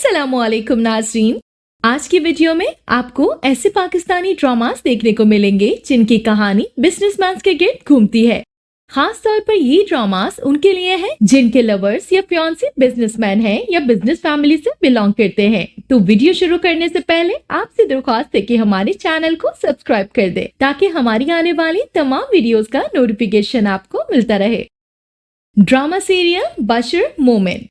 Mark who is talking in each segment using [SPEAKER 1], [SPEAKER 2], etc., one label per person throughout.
[SPEAKER 1] अस्सलाम वालेकुम नाज़रीन। आज की वीडियो में आपको ऐसे पाकिस्तानी ड्रामास देखने को मिलेंगे जिनकी कहानी बिजनेसमैन के गिर्द घूमती है। खास तौर पर ये ड्रामास उनके लिए हैं जिनके लवर्स या फियांसे बिजनेसमैन हैं या बिजनेस फैमिली से बिलोंग करते हैं। तो वीडियो शुरू करने से पहले आपसे दरख्वास्त है कि हमारे चैनल को सब्सक्राइब कर दे ताकि हमारी आने वाली तमाम वीडियोस का नोटिफिकेशन आपको मिलता रहे। ड्रामा सीरियल बशर मोमिन।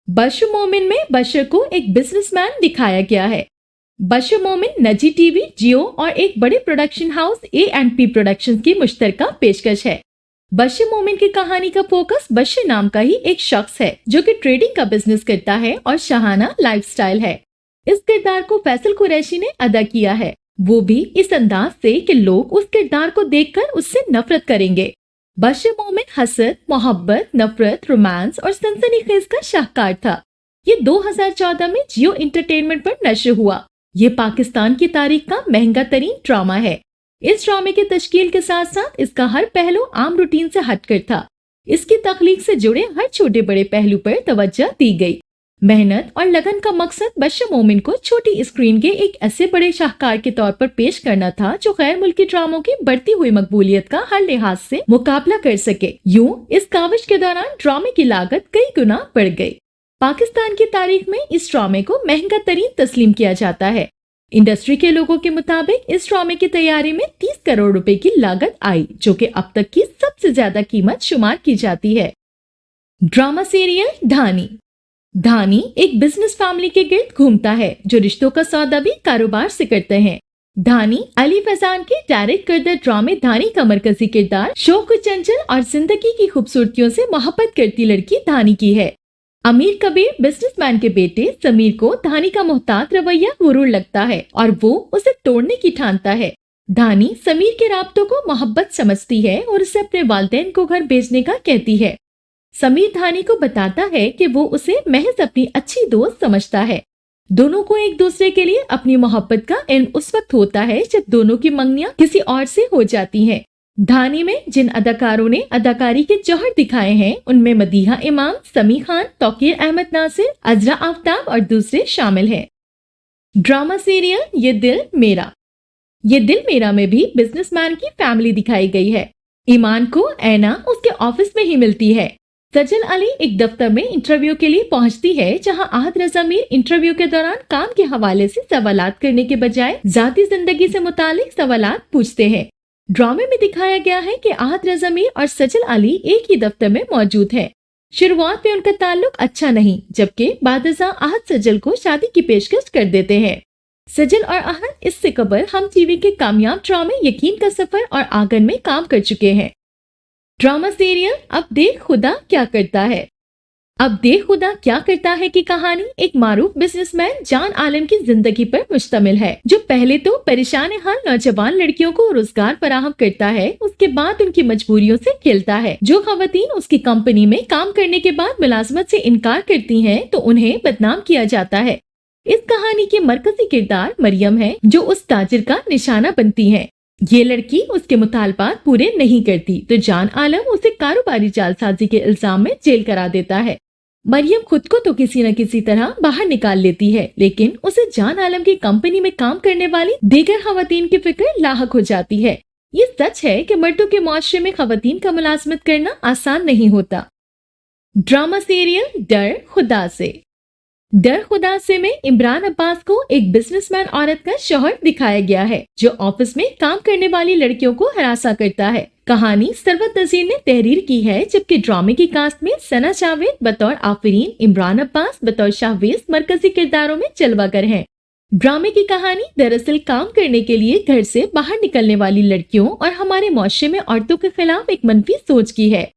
[SPEAKER 1] बशर मोमिन में बशर को एक बिजनेसमैन दिखाया गया है। बशर मोमिन नजी टीवी, जियो और एक बड़े प्रोडक्शन हाउस A&P प्रोडक्शंस की मुश्तरका पेशकश है। बशर मोमिन की कहानी का फोकस बशर नाम का ही एक शख्स है जो कि ट्रेडिंग का बिजनेस करता है और शाहाना लाइफस्टाइल है। इस किरदार को फैसल कुरैशी ने अदा किया है, वो भी इस अंदाज से कि लोग उस किरदार को देखकर उससे नफरत करेंगे। बशर मोमिन हसद, मोहब्बत, नफरत, रोमांस और सनसनीखेज का शाहकार था। ये 2014 में जियो एंटरटेनमेंट पर नशर हुआ। ये पाकिस्तान की तारीख का महंगा तरीन ड्रामा है। इस ड्रामे के तश्कील के साथ साथ इसका हर पहलू आम रूटीन से हटकर था। इसकी तख्लीक से जुड़े हर छोटे बड़े पहलू पर तवज्जो दी गई। मेहनत और लगन का मकसद बशर मोमिन को छोटी स्क्रीन के एक ऐसे बड़े शाहकार के तौर पर पेश करना था जो गैर मुल्की ड्रामों की बढ़ती हुई मकबूलियत का हर लिहाज से मुकाबला कर सके। यूं इस काविश के दौरान ड्रामे की लागत कई गुना बढ़ गई। पाकिस्तान की तारीख में इस ड्रामे को महंगा तरीन तस्लीम किया जाता है। इंडस्ट्री के लोगों के मुताबिक इस ड्रामे की तैयारी में 30 करोड़ रुपए की लागत आई, जो कि अब तक की सबसे ज्यादा कीमत शुमार की जाती है। ड्रामा सीरियल धानी। धानी एक बिजनेस फैमिली के गिर्द घूमता है जो रिश्तों का सौदा भी कारोबार से करते हैं। धानी अली फैजान के डायरेक्ट करदा ड्रामे धानी का मरकजी किरदार शौक चंचल और जिंदगी की खूबसूरतियों से मोहब्बत करती लड़की धानी की है। अमीर कबीर बिजनेसमैन के बेटे समीर को धानी का मोहतात रवैया गुरूर लगता है और वो उसे तोड़ने की ठानता है। धानी समीर के राब्तों को मोहब्बत समझती है और उसे अपने वालिदैन को घर भेजने का कहती है। समीर धानी को बताता है कि वो उसे महज अपनी अच्छी दोस्त समझता है। दोनों को एक दूसरे के लिए अपनी मोहब्बत का इल्म उस वक्त होता है जब दोनों की मंगनियां किसी और से हो जाती हैं। धानी में जिन अदाकारों ने अदाकारी के जौहर दिखाए हैं उनमें मदीहा इमाम, समी खान, तौकीर अहमद नासिर, अजरा आफ्ताब और दूसरे शामिल हैं। ड्रामा सीरियल ये दिल मेरा। ये दिल मेरा में भी बिजनेसमैन की फैमिली दिखाई गई है। ईमान को ऐना उसके ऑफिस में ही मिलती है। सजल अली एक दफ्तर में इंटरव्यू के लिए पहुंचती है जहां आहद रजा मीर इंटरव्यू के दौरान काम के हवाले से सवालात करने के बजाय जाती जिंदगी से मुतालिक सवालात पूछते हैं। ड्रामे में दिखाया गया है कि आहद रजा मीर और सजल अली एक ही दफ्तर में मौजूद हैं। शुरुआत में उनका ताल्लुक अच्छा नहीं, जबकि बादशाह आहद सजल को शादी की पेशकश कर देते हैं। सजल और आहद इससे कबल हम टीवी के कामयाब ड्रामे यकीन का सफर और आंगन में काम कर चुके हैं। ड्रामा सीरियल अब देख खुदा क्या करता है। अब देख खुदा क्या करता है की कहानी एक मारूफ बिजनेसमैन जान आलम की जिंदगी पर मुश्तमिल है, जो पहले तो परेशान हाल नौजवान लड़कियों को रोजगार फराहम करता है, उसके बाद उनकी मजबूरियों से खेलता है। जो खवातीन उसकी कंपनी में काम करने के बाद मुलाजमत से इनकार करती हैं, तो उन्हें बदनाम किया जाता है। इस कहानी के मरकजी किरदार मरियम है, जो उस ताजिर का निशाना बनती है। ये लड़की उसके मुतालबात पूरे नहीं करती तो जान आलम उसे कारोबारी जालसाजी के इल्जाम में जेल करा देता है। मरियम खुद को तो किसी न किसी तरह बाहर निकाल लेती है, लेकिन उसे जान आलम की कंपनी में काम करने वाली दीगर खवातीन की फिक्र लाहक हो जाती है। ये सच है कि मर्दों के मुआशरे में खवातीन का मुलाजमत करना आसान नहीं होता। ड्रामा सीरियल डर खुदा से। डर खुदा से में इमरान अब्बास को एक बिजनेसमैन औरत का शौहर दिखाया गया है जो ऑफिस में काम करने वाली लड़कियों को हरासा करता है। कहानी सरवत नजीर ने तहरीर की है, जबकि ड्रामे की कास्ट में सना जावेद बतौर आफरीन, इमरान अब्बास बतौर शाहवेज मरकजी किरदारों में जलवागर हैं। ड्रामे की कहानी दरअसल काम करने के लिए घर से बाहर निकलने वाली लड़कियों और हमारे मुआशरे में औरतों के खिलाफ एक मनफी सोच की है।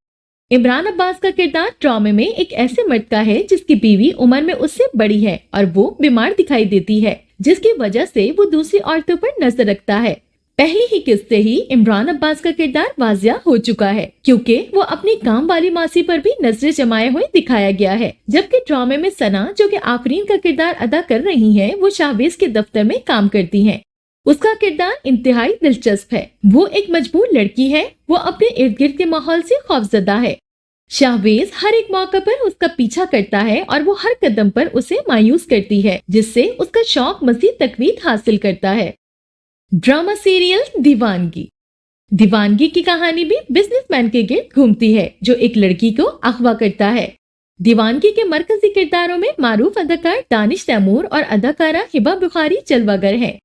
[SPEAKER 1] इमरान अब्बास का किरदार ड्रामे में एक ऐसे मर्द का है जिसकी बीवी उम्र में उससे बड़ी है और वो बीमार दिखाई देती है, जिसकी वजह से वो दूसरी औरतों पर नजर रखता है। पहली ही किस्त से ही इमरान अब्बास का किरदार वाजिया हो चुका है, क्योंकि वो अपनी काम वाली मासी पर भी नजरें जमाए हुए दिखाया गया है। जबकि ड्रामे में सना, जो कि आफरीन का किरदार अदा कर रही है, वो शाहवेज के दफ्तर में काम करती है। उसका किरदार इंतहाई दिलचस्प है। वो एक मजबूर लड़की है, वो अपने इर्द गिर्द के माहौल से खौफजदा है। शाहवेज हर एक मौका पर उसका पीछा करता है और वो हर कदम पर उसे मायूस करती है, जिससे उसका शौक मजीद तकवीत हासिल करता है। ड्रामा सीरियल दीवानगी। दीवानगी की कहानी भी बिजनेसमैन के गिर्द घूमती है जो एक लड़की को अगवा करता है। दीवानगी के मरकजी किरदारों में मारूफ अदाकार दानिश तैमूर और अदाकारा हिबा बुखारी जलवागर हैं।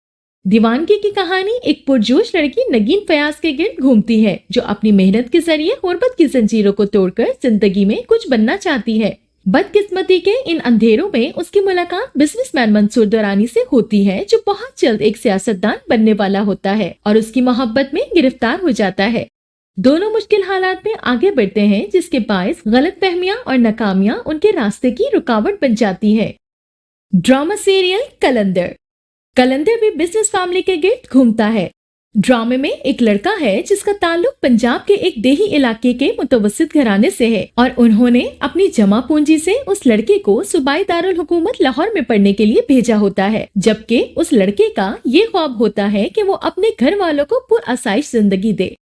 [SPEAKER 1] दीवानगी की कहानी एक पुरजोश लड़की नगीन फयाज के गिर्द घूमती है जो अपनी मेहनत के जरिए गुर्बत की जंजीरों को तोड़कर जिंदगी में कुछ बनना चाहती है। बदकिस्मती के इन अंधेरों में उसकी मुलाकात बिजनेसमैन मंसूर दुरानी से होती है जो बहुत जल्द एक सियासतदान बनने वाला होता है और उसकी मोहब्बत में गिरफ्तार हो जाता है। दोनों मुश्किल हालात में आगे बढ़ते हैं जिसके बायस गलतफहमियां और नाकामियां उनके रास्ते की रुकावट बन जाती है। ड्रामा सीरियल कलंदर। कलंदर भी बिजनेस फैमिली के गिर्द घूमता है। ड्रामे में एक लड़का है जिसका ताल्लुक पंजाब के एक देही इलाके के मुतवस्सित घराने से है और उन्होंने अपनी जमा पूंजी से उस लड़के को सूबाई दारुल हुकूमत लाहौर में पढ़ने के लिए भेजा होता है, जबकि उस लड़के का ये ख्वाब होता है कि वो अपने घर वालों को पुरआसाइश जिंदगी दे।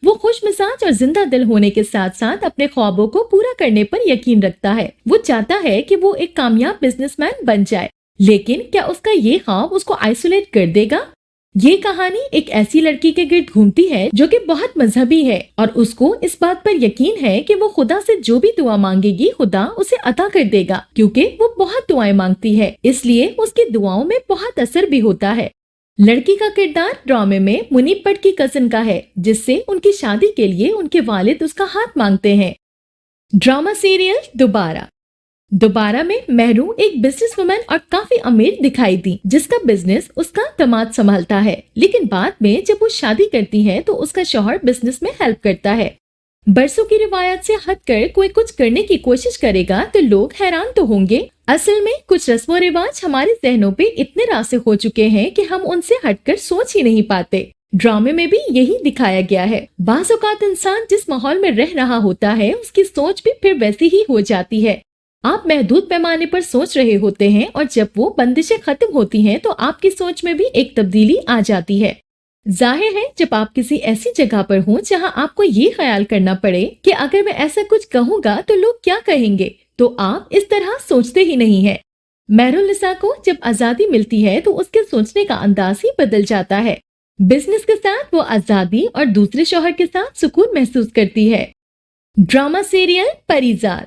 [SPEAKER 1] वो खुश मिजाज और जिंदा दिल होने के साथ साथ अपने ख्वाबों को पूरा करने पर यकीन रखता है। वो चाहता है कि वो एक कामयाब बिजनेसमैन बन जाए, लेकिन क्या उसका ये ख्वाब उसको आइसोलेट कर देगा? ये कहानी एक ऐसी लड़की के गिर्द घूमती है जो कि बहुत मजहबी है और उसको इस बात पर यकीन है कि वो खुदा से जो भी दुआ मांगेगी खुदा उसे अता कर देगा, क्योंकि वो बहुत दुआएं मांगती है, इसलिए उसकी दुआओं में बहुत असर भी होता है। लड़की का किरदार ड्रामे में मुनीब भट्ट की कजिन का है जिससे उनकी शादी के लिए उनके वालिद उसका हाथ मांगते हैं। ड्रामा सीरियल दोबारा में महरू एक बिजनेस वुमन और काफी अमीर दिखाई दी जिसका बिजनेस उसका दामाद संभालता है, लेकिन बाद में जब वो शादी करती है तो उसका शौहर बिजनेस में हेल्प करता है। बरसों की रिवायत से हटकर कोई कुछ करने की कोशिश करेगा तो लोग हैरान तो होंगे। असल में कुछ रस्मों रिवाज हमारे जहनों पे इतने रास्ते हो चुके हैं कि हम उनसे हटकर सोच ही नहीं पाते। ड्रामे में भी यही दिखाया गया है। बाज़ औक़ात इंसान जिस माहौल में रह रहा होता है उसकी सोच भी फिर वैसी ही हो जाती है। आप महदूद पैमाने पर सोच रहे होते हैं और जब वो बंदिशें खत्म होती हैं तो आपकी सोच में भी एक तब्दीली आ जाती है। जाहिर है जब आप किसी ऐसी जगह पर हों जहां आपको ये ख्याल करना पड़े कि अगर मैं ऐसा कुछ कहूँगा तो लोग क्या कहेंगे, तो आप इस तरह सोचते ही नहीं है। महरुनिसा को जब आजादी मिलती है तो उसके सोचने का अंदाज ही बदल जाता है। बिजनेस के साथ वो आजादी और दूसरे शौहर के साथ सुकून महसूस करती है। ड्रामा सीरियल परिजात।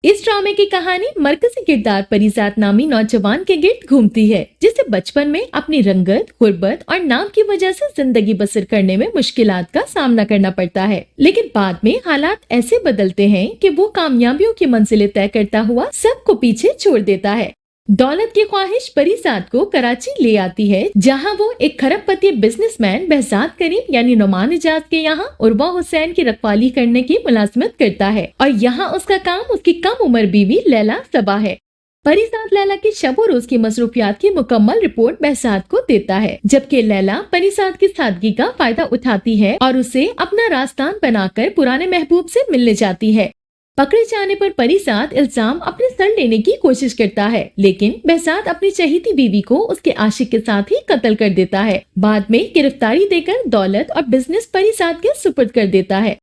[SPEAKER 1] इस ड्रामे की कहानी मरकजी किरदार परिजात नामी नौजवान के गिर्द घूमती है जिसे बचपन में अपनी रंगत, गुर्बत और नाम की वजह से जिंदगी बसर करने में मुश्किलात का सामना करना पड़ता है, लेकिन बाद में हालात ऐसे बदलते हैं कि वो कामयाबियों की मंजिलें तय करता हुआ सबको पीछे छोड़ देता है। दौलत की ख्वाहिश परिजात को कराची ले आती है जहां वो एक खरबपति बिजनेसमैन behzad करीम यानी नुमान इजाज के यहाँ उर्वा हुसैन की रखवाली करने की मुलाजमत करता है और यहाँ उसका काम उसकी कम उम्र बीवी लैला सबा है। परिजात लैला की शब रोज की मसरूफियात की मुकम्मल रिपोर्ट behzad को देता है, जबकि लैला परिजात की सादगी का फायदा उठाती है और उसे अपना रास्तान बनाकर पुराने महबूब से मिलने जाती है। पकड़े जाने पर परिजात इल्जाम अपने सर लेने की कोशिश करता है, लेकिन behzad अपनी चहेती बीवी को उसके आशिक के साथ ही कत्ल कर देता है। बाद में गिरफ्तारी देकर दौलत और बिजनेस परिजात के सुपुर्द कर देता है।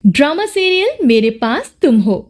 [SPEAKER 1] ड्रामा सीरियल मेरे पास तुम हो।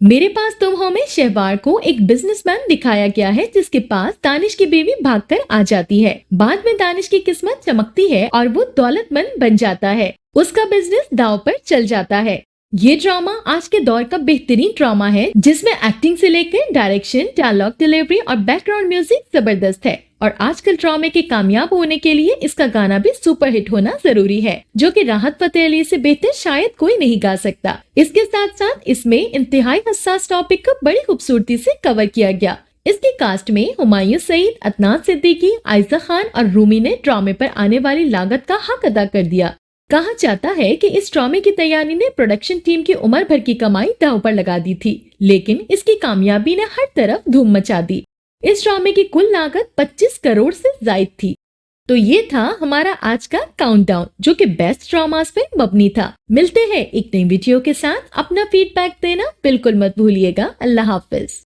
[SPEAKER 1] मेरे पास तुम हो में शहवार को एक बिजनेसमैन दिखाया गया है जिसके पास दानिश की बीवी भागकर आ जाती है। बाद में दानिश की किस्मत चमकती है और वो दौलतमंद बन जाता है। उसका बिजनेस दांव पर चल जाता है। ये ड्रामा आज के दौर का बेहतरीन ड्रामा है जिसमें एक्टिंग से लेकर डायरेक्शन, डायलॉग डिलीवरी और बैकग्राउंड म्यूजिक जबरदस्त है और आजकल ड्रामे के कामयाब होने के लिए इसका गाना भी सुपर हिट होना जरूरी है, जो कि राहत फतेह अली से बेहतर शायद कोई नहीं गा सकता। इसके साथ साथ इसमें इंतहाई हसास टॉपिक को बड़ी खूबसूरती से कवर किया गया। इसकी कास्ट में हुमायूं सईद, अदनान सिद्दीकी, आयशा खान और रूमी ने ड्रामे पर आने वाली लागत का हक अदा कर दिया। कहा जाता है कि इस ड्रामे की तैयारी ने प्रोडक्शन टीम की उम्र भर की कमाई दांव पर लगा दी थी, लेकिन इसकी कामयाबी ने हर तरफ धूम मचा दी। इस ड्रामे की कुल लागत 25 करोड़ से ज्यादा थी। तो ये था हमारा आज का काउंटडाउन जो कि बेस्ट ड्रामास पे मबनी था। मिलते हैं एक नई वीडियो के साथ। अपना फीडबैक देना बिल्कुल मत भूलिएगा। अल्लाह हाफिज।